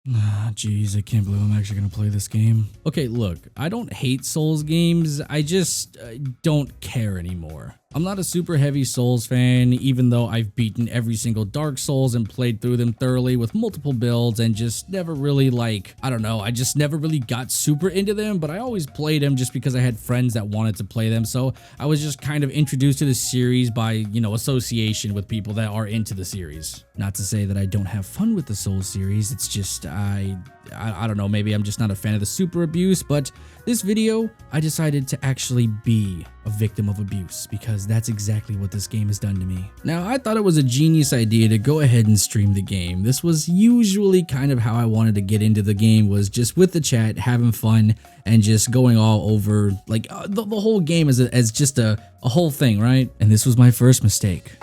Jeez, I can't believe I'm actually gonna play this game. Okay, look, I don't hate Souls games, I just don't care anymore. I'm not a super heavy Souls fan, even though I've beaten every single Dark Souls and played through them thoroughly with multiple builds and just never really I don't know, I just never really got super into them, but I always played them just because I had friends that wanted to play them, so I was just kind of introduced to the series by, you know, association with people that are into the series. Not to say that I don't have fun with the Souls series, it's just I don't know, maybe I'm just not a fan of the super abuse, but this video, I decided to actually be a victim of abuse because that's exactly what this game has done to me. Now, I thought it was a genius idea to go ahead and stream the game. This was usually kind of how I wanted to get into the game, was just with the chat, having fun, and just going all over like the whole game as just a whole thing, right? And this was my first mistake.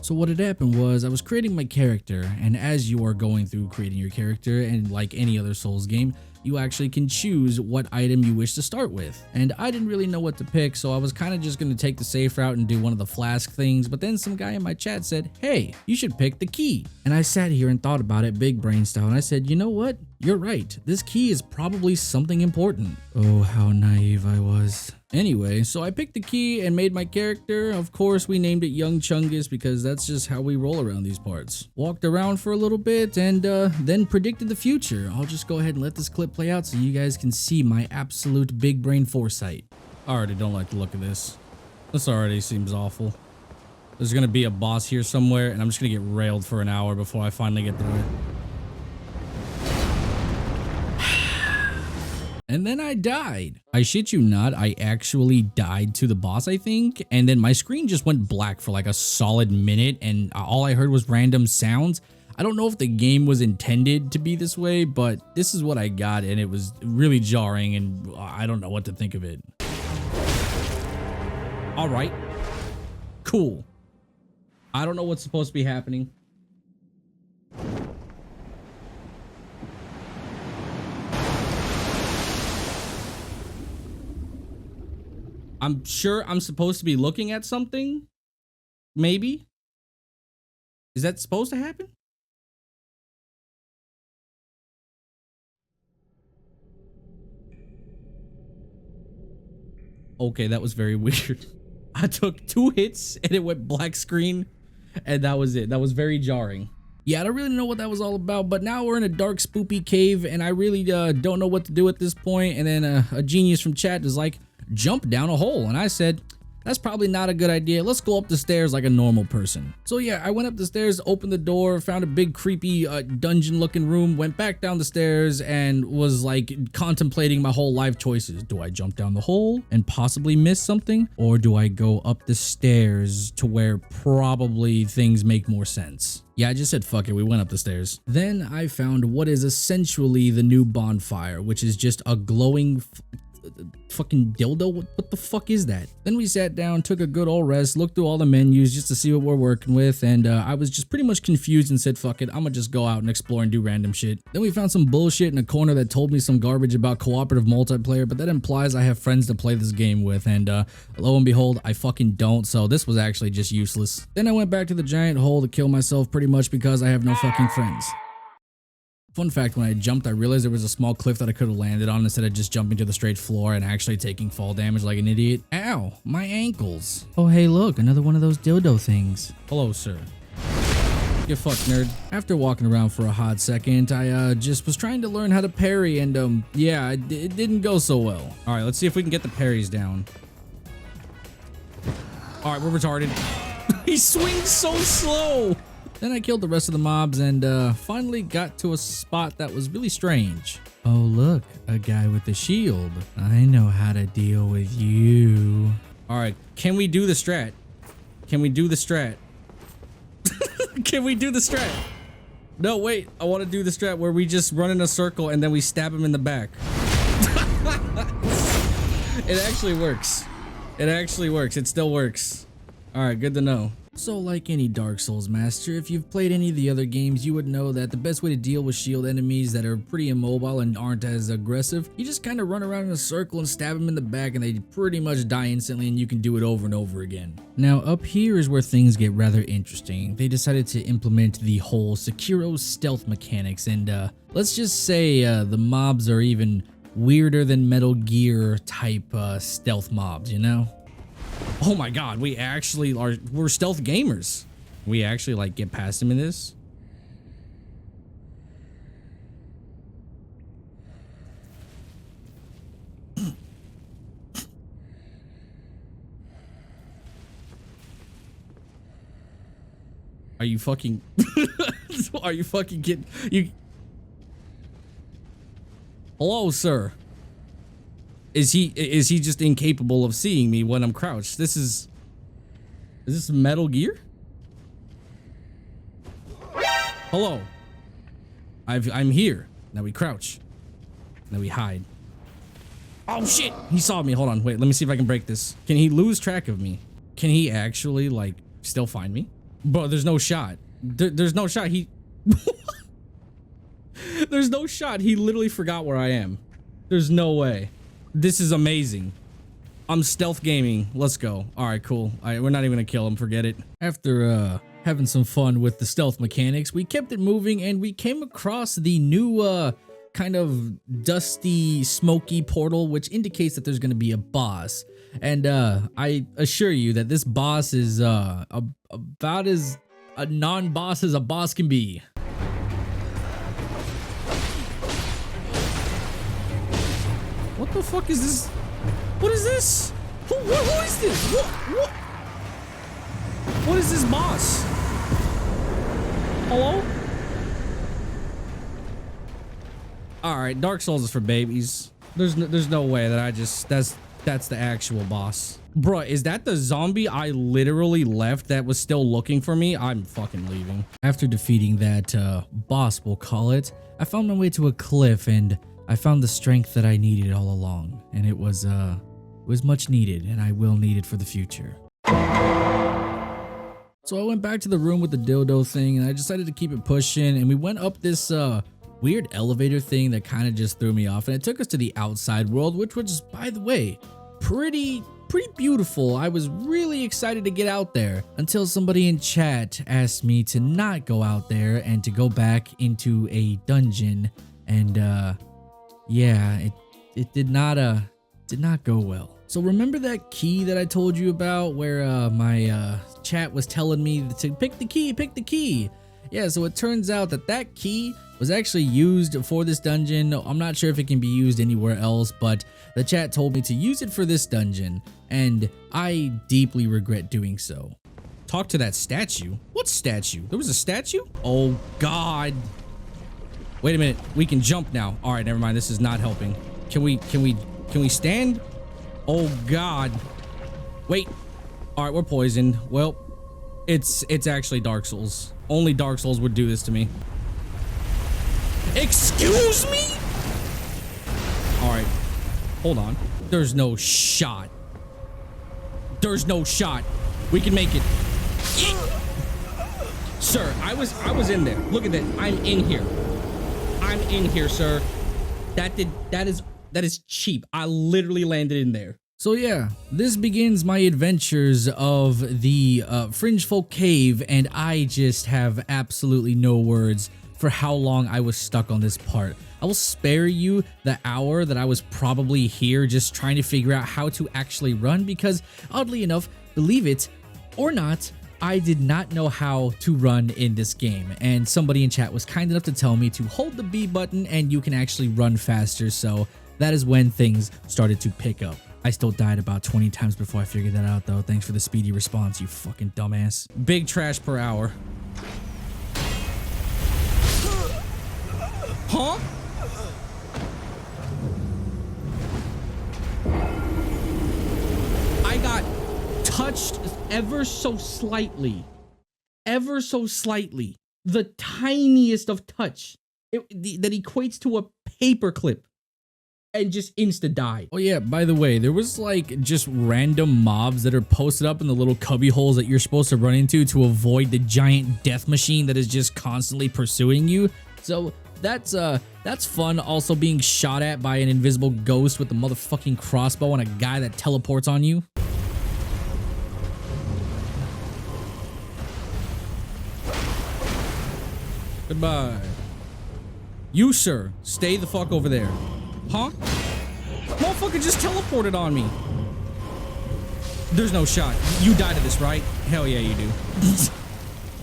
So what had happened was I was creating my character, and as you are going through creating your character, and like any other Souls game, you actually can choose what item you wish to start with. And I didn't really know what to pick, so I was kind of just going to take the safe route and do one of the flask things, but then some guy in my chat said, hey, you should pick the key. And I sat here and thought about it big brain style, and I said, you know what? You're right. This key is probably something important. Oh, how naive I was. Anyway, so I picked the key and made my character. Of course, we named it Young Chungus because that's just how we roll around these parts. Walked around for a little bit and then predicted the future. I'll just go ahead and let this clip play out so you guys can see my absolute big brain foresight. I already don't like the look of this. This already seems awful. There's gonna be a boss here somewhere and I'm just gonna get railed for an hour before I finally get through it. And then I died. I shit you not, I actually died to the boss, I think. And then my screen just went black for like a solid minute and all I heard was random sounds. I don't know if the game was intended to be this way, but this is what I got and it was really jarring and I don't know what to think of it. All right, cool. I don't know what's supposed to be happening. I'm sure I'm supposed to be looking at something. Maybe. Is that supposed to happen? Okay, that was very weird. I took 2 hits and it went black screen and that was it. That was very jarring. Yeah, I don't really know what that was all about, but now we're in a dark, spoopy cave and I really don't know what to do at this point. And then a genius from chat is like, jump down a hole. And I said, that's probably not a good idea. Let's go up the stairs like a normal person. So yeah, I went up the stairs, opened the door, found a big creepy dungeon looking room, went back down the stairs and was like contemplating my whole life choices. Do I jump down the hole and possibly miss something? Or do I go up the stairs to where probably things make more sense? Yeah, I just said fuck it, we went up the stairs. Then I found what is essentially the new bonfire, which is just a glowing fucking dildo. What the fuck is that? Then we sat down, took a good old rest, looked through all the menus just to see what we're working with, and I was just pretty much confused and said fuck it, I'm gonna just go out and explore and do random shit. Then we found some bullshit in a corner that told me some garbage about cooperative multiplayer, but that implies I have friends to play this game with, and lo and behold, I fucking don't, so this was actually just useless. Then I went back to the giant hole to kill myself pretty much because I have no fucking friends. Fun fact, when I jumped, I realized there was a small cliff that I could have landed on instead of just jumping to the straight floor and actually taking fall damage like an idiot. Ow, my ankles. Oh, hey, look, another one of those dildo things. Hello, sir. Get fucked, nerd. After walking around for a hot second, I just was trying to learn how to parry and yeah, it didn't go so well. All right, let's see if we can get the parries down. All right, we're retarded. He swings so slow. Then I killed the rest of the mobs and finally got to a spot that was really strange. Oh look, a guy with a shield. I know how to deal with you. All right, can we do the strat? Can we do the strat? Can we do the strat? No, wait, I want to do the strat where we just run in a circle and then we stab him in the back. It actually works. It actually works. It still works. All right, good to know. So like any Dark Souls master, if you've played any of the other games, you would know that the best way to deal with shield enemies that are pretty immobile and aren't as aggressive, you just kind of run around in a circle and stab them in the back and they pretty much die instantly, and you can do it over and over again. Now up here is where things get rather interesting. They decided to implement the whole Sekiro stealth mechanics, and let's just say the mobs are even weirder than Metal Gear type stealth mobs, you know? Oh my god, we're stealth gamers. We actually like get past him in this. Are you fucking are you fucking kidding? You Hello, sir. Is he just incapable of seeing me when I'm crouched? Is this Metal Gear? Hello. I'm here. Now we crouch. Now we hide. Oh shit! He saw me. Hold on. Wait, let me see if I can break this. Can he lose track of me? Can he actually like still find me? Bro, there's no shot. There's no shot. There's no shot. He literally forgot where I am. There's no way. This is amazing. I'm stealth gaming. Let's go. All right, cool. All right, we're not even gonna kill him. Forget it. After having some fun with the stealth mechanics, we kept it moving and we came across the new kind of dusty, smoky portal, which indicates that there's gonna be a boss. And I assure you that this boss is about as a non-boss as a boss can be. What the fuck is this? What is this? Who is this? What is this boss? Hello? Alright, Dark Souls is for babies. There's no way that that's the actual boss. Bruh, is that the zombie I literally left that was still looking for me? I'm fucking leaving. After defeating that boss, we'll call it, I found my way to a cliff and I found the strength that I needed all along, and it was much needed, and I will need it for the future. So I went back to the room with the dildo thing, and I decided to keep it pushing, and we went up this weird elevator thing that kind of just threw me off, and it took us to the outside world, which was, by the way, pretty beautiful. I was really excited to get out there until somebody in chat asked me to not go out there and to go back into a dungeon, and yeah, it did not go well. So remember that key that I told you about where my chat was telling me to pick the key? Yeah, so it turns out that key was actually used for this dungeon. I'm not sure if it can be used anywhere else, but the chat told me to use it for this dungeon, and I deeply regret doing so. Talk to that statue? What statue? There was a statue? Oh god. Wait a minute, we can jump now. All right, never mind. This is not helping. Can we stand? Oh God. Wait. All right, we're poisoned. Well, it's actually Dark Souls. Only Dark Souls would do this to me. Excuse me? All right, hold on. There's no shot. There's no shot. We can make it. Sir, I was in there. Look at that. I'm in here. I'm in here, sir. That is cheap. I literally landed in there. So yeah, this begins my adventures of the Fringe Folk Cave, and I just have absolutely no words for how long I was stuck on this part. I will spare you the hour that I was probably here just trying to figure out how to actually run, because oddly enough, believe it or not, I did not know how to run in this game, and somebody in chat was kind enough to tell me to hold the B button and you can actually run faster, so that is when things started to pick up. I still died about 20 times before I figured that out though. Thanks for the speedy response, you fucking dumbass. Big trash per hour. Huh? I got touched ever so slightly, the tiniest of touch that equates to a paper clip, and just insta die. Oh yeah, by the way, there was like just random mobs that are posted up in the little cubby holes that you're supposed to run into to avoid the giant death machine that is just constantly pursuing you. So that's fun. Also being shot at by an invisible ghost with a motherfucking crossbow and a guy that teleports on you. Goodbye. You, sir, stay the fuck over there. Huh? Motherfucker just teleported on me. There's no shot. You die to this, right? Hell yeah, you do.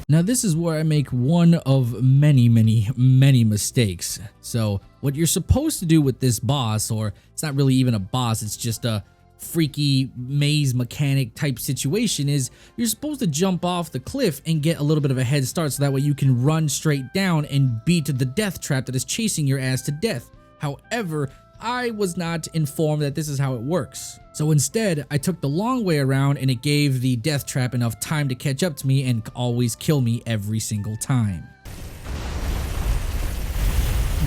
Now, this is where I make one of many mistakes. So, what you're supposed to do with this boss, or it's not really even a boss, it's just a freaky maze mechanic type situation, is you're supposed to jump off the cliff and get a little bit of a head start so that way you can run straight down and beat the death trap that is chasing your ass to death. However, I was not informed that this is how it works. So instead, I took the long way around and it gave the death trap enough time to catch up to me and always kill me every single time.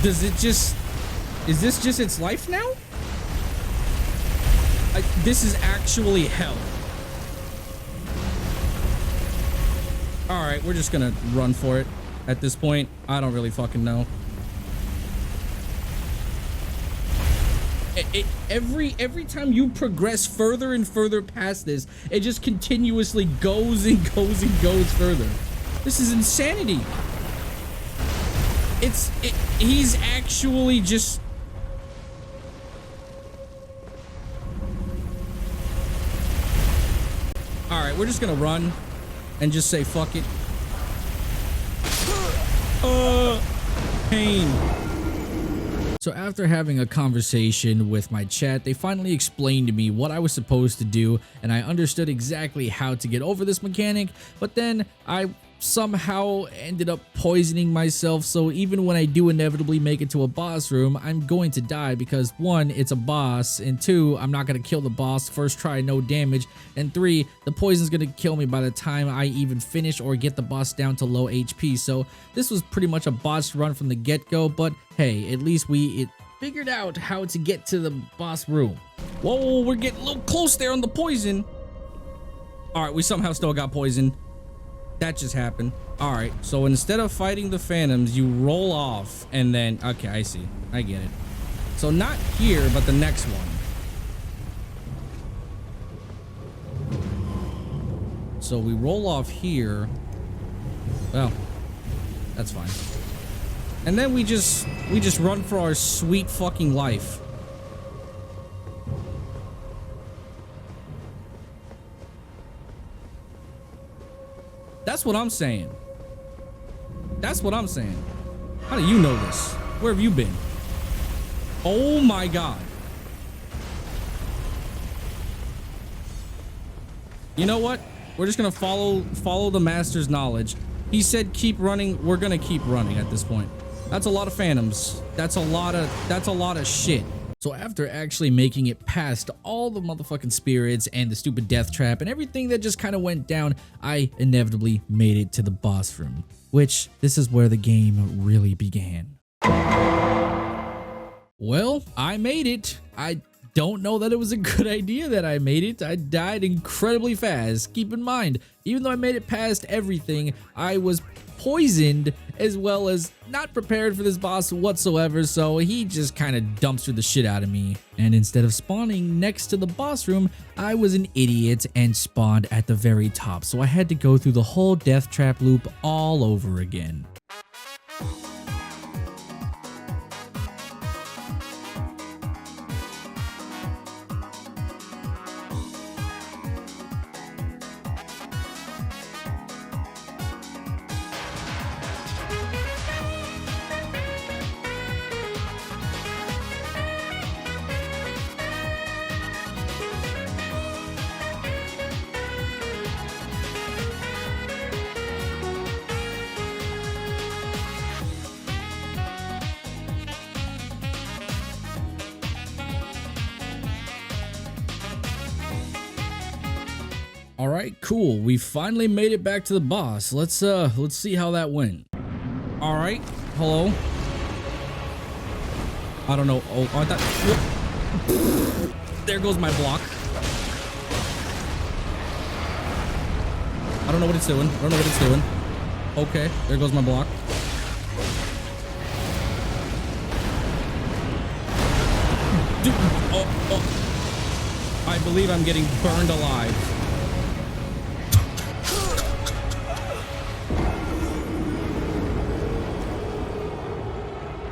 Is this just its life now? This is actually hell. Alright, we're just gonna run for it at this point. I don't really fucking know. Every time you progress further and further past this, it just continuously goes and goes and goes further. This is insanity. He's actually just... Alright, we're just gonna run and just say fuck it. Pain. So after having a conversation with my chat, they finally explained to me what I was supposed to do, and I understood exactly how to get over this mechanic, but then I somehow ended up poisoning myself. So even when I do inevitably make it to a boss room, I'm going to die because 1, it's a boss, and 2, I'm not going to kill the boss first try, no damage, and 3, the poison's going to kill me by the time I even finish or get the boss down to low HP. So this was pretty much a botched run from the get-go, but hey, at least we figured out how to get to the boss room. Whoa, we're getting a little close there on the poison. All right, we somehow still got poisoned. That just happened. All right, so instead of fighting the phantoms, you roll off and then... Okay, I see. I get it. So not here, but the next one. So we roll off here. Well, that's fine. And then we just run for our sweet fucking life. That's what I'm saying. That's what I'm saying. How do you know this? Where have you been? Oh my god. You know what? We're just gonna follow the master's knowledge. He said keep running. We're gonna keep running at this point. That's a lot of phantoms. That's a lot of shit. So after actually making it past all the motherfucking spirits and the stupid death trap and everything that just kind of went down, I inevitably made it to the boss room, which this is where the game really began. Well, I made it. I don't know that it was a good idea that I made it. I died incredibly fast. Keep in mind, even though I made it past everything, I was poisoned as well as not prepared for this boss whatsoever, so he just kind of dumpstered the shit out of me. And instead of spawning next to the boss room, I was an idiot and spawned at the very top, so I had to go through the whole death trap loop all over again. All right, cool. We finally made it back to the boss. Let's see how that went. All right, hello. I don't know. Oh, I thought. There goes my block. I don't know what it's doing. I don't know what it's doing. Okay, there goes my block. Dude, oh. I believe I'm getting burned alive.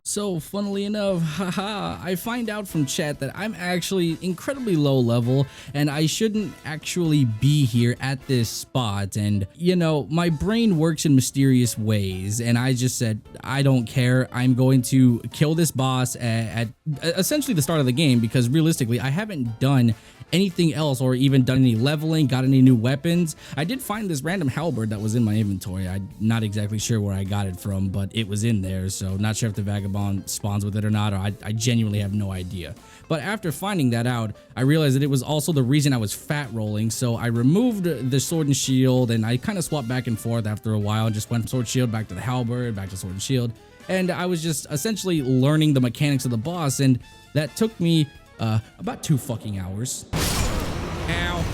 So, funnily enough, haha, I find out from chat that I'm actually incredibly low level and I shouldn't actually be here at this spot. And, you know, my brain works in mysterious ways and I just said, I don't care. I'm going to kill this boss at essentially the start of the game because realistically, I haven't done anything else or even done any leveling, got any new weapons. I did find this random halberd that was in my inventory. I'm not exactly sure where I got it from, but it was in there. So not sure if the vagabond spawns with it or not, or I genuinely have no idea. But after finding that out, I realized that it was also the reason I was fat rolling. So I removed the sword and shield and I kind of swapped back and forth after a while and just went sword shield back to the halberd, back to sword and shield. And I was just essentially learning the mechanics of the boss, and that took me about 2 fucking hours. Ow.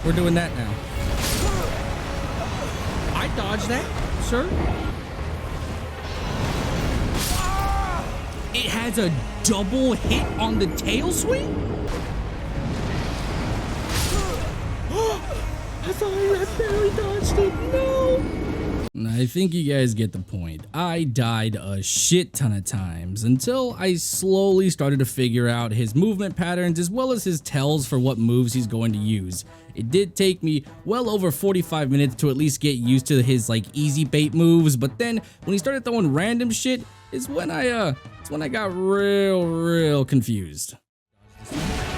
We're doing that now. I dodged that, sir. It has a double hit on the tail swing? I thought I barely dodged it. No. I think you guys get the point. I died a shit ton of times until I slowly started to figure out his movement patterns as well as his tells for what moves he's going to use. It did take me well over 45 minutes to at least get used to his like easy bait moves, but then when he started throwing random shit is when I got real confused. Whoa.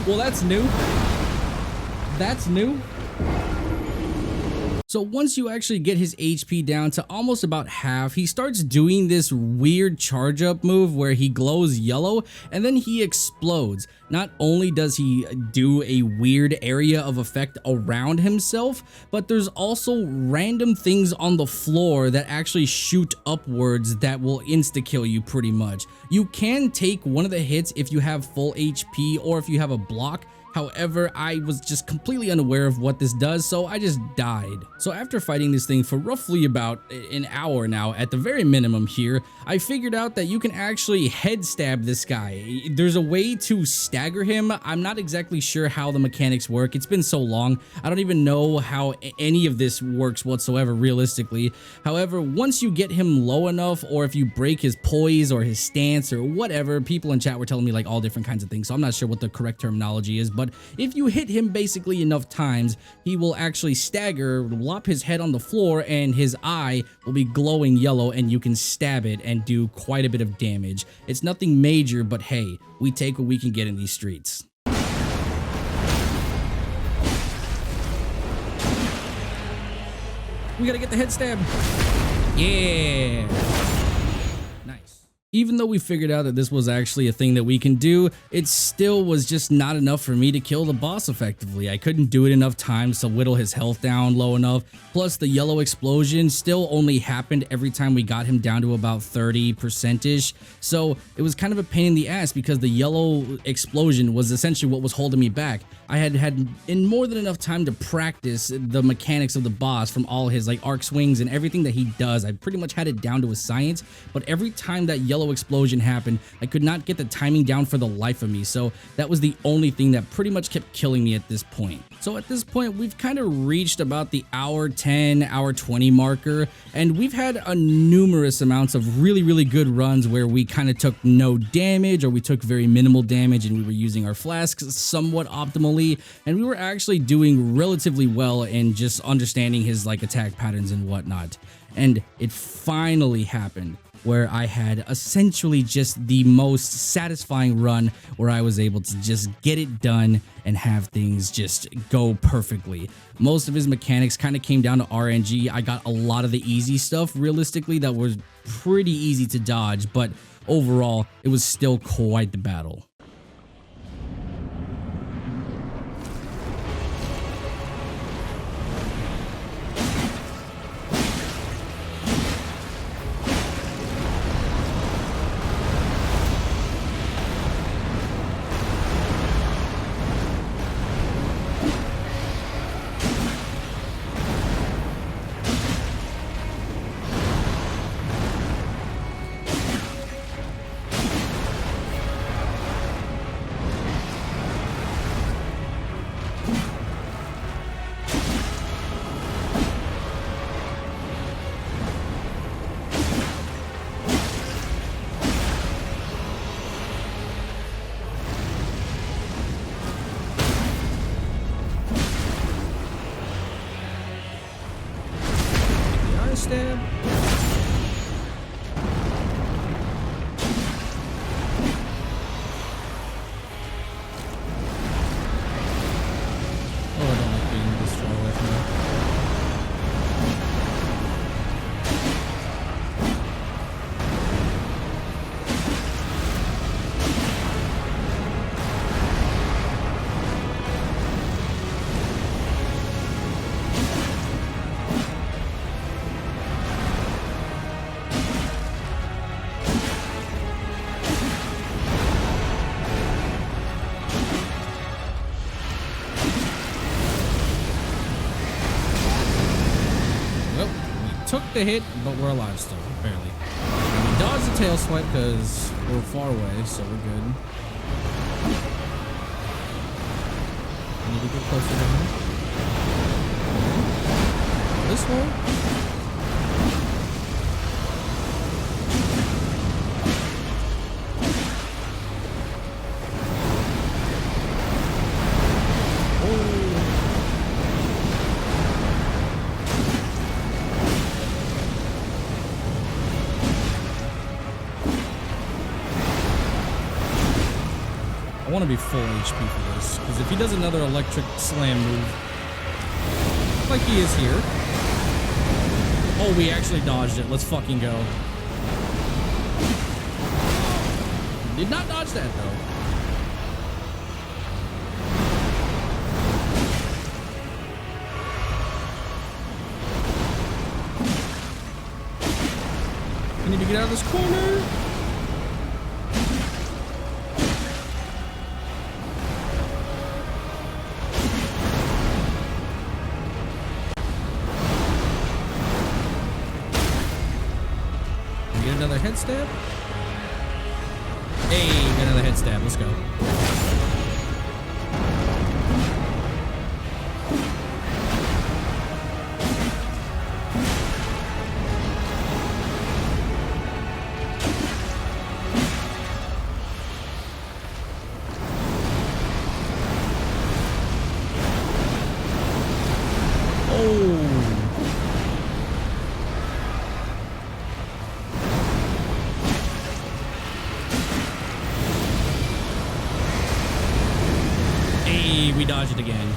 Well, that's new. That's new. So once you actually get his HP down to almost about half, he starts doing this weird charge up move where he glows yellow and then he explodes. Not only does he do a weird area of effect around himself, but there's also random things on the floor that actually shoot upwards that will insta-kill you pretty much. You can take one of the hits if you have full HP or if you have a block. However, I was just completely unaware of what this does, so I just died. So after fighting this thing for roughly about an hour now, at the very minimum here, I figured out that you can actually head stab this guy. There's a way to stagger him. I'm not exactly sure how the mechanics work. It's been so long. I don't even know how any of this works whatsoever realistically. However, once you get him low enough, or if you break his poise or his stance or whatever, people in chat were telling me like all different kinds of things, so I'm not sure what the correct terminology is, but if you hit him basically enough times, he will actually stagger, lop his head on the floor, and his eye will be glowing yellow and you can stab it and do quite a bit of damage. It's nothing major, but hey, we take what we can get in these streets. We gotta get the head stab. Yeah. Even though we figured out that this was actually a thing that we can do, it still was just not enough for me to kill the boss effectively. I couldn't do it enough times to whittle his health down low enough. Plus, the yellow explosion still only happened every time we got him down to about 30%-ish. So it was kind of a pain in the ass because the yellow explosion was essentially what was holding me back. I had in more than enough time to practice the mechanics of the boss from all his like arc swings and everything that he does. I pretty much had it down to a science, but every time that yellow explosion happened, I could not get the timing down for the life of me. So that was the only thing that pretty much kept killing me at this point. So at this point, we've kind of reached about the hour 10, hour 20 marker, and we've had a numerous amounts of really good runs where we kind of took no damage or we took very minimal damage and we were using our flasks somewhat optimally, and we were actually doing relatively well in just understanding his like attack patterns and whatnot. And it finally happened, where I had essentially just the most satisfying run where I was able to just get it done and have things just go perfectly. Most of his mechanics kind of came down to RNG. I got a lot of the easy stuff realistically that was pretty easy to dodge, but overall it was still quite the battle. the hit, but we're alive still, barely. We dodged the tail swipe because we're far away, so we're good. I need to get closer to him. This way? I want to be full HP for this, because if he does another electric slam move, like he is here. Oh, we actually dodged it. Let's fucking go. Did not dodge that, though. I need to get out of this corner. Get another head stab. Hey, got another head stab. Let's go. Oh. We dodged it again.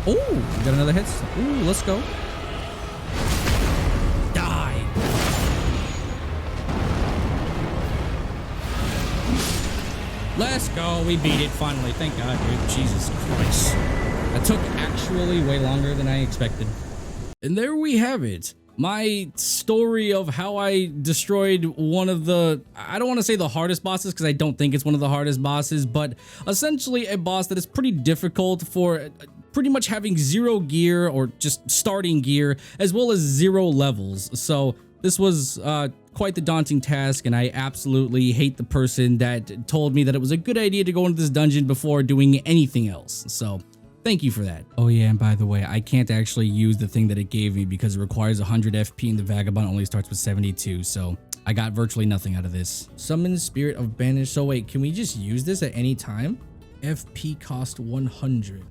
Oh, got another hit. Ooh, let's go. Let's go. We beat it finally. Thank God, dude. Jesus Christ. That took actually way longer than I expected. And there we have it. My story of how I destroyed one of the, I don't want to say the hardest bosses because I don't think it's one of the hardest bosses, but essentially a boss that is pretty difficult for pretty much having 0 gear or just starting gear as well as 0 levels. So this was quite the daunting task, and I absolutely hate the person that told me that it was a good idea to go into this dungeon before doing anything else. So thank you for that. Oh yeah, and by the way, I can't actually use the thing that it gave me because it requires 100 FP and the Vagabond only starts with 72, so I got virtually nothing out of this. Summon Spirit of Banish. So wait, can we just use this at any time? FP cost 100.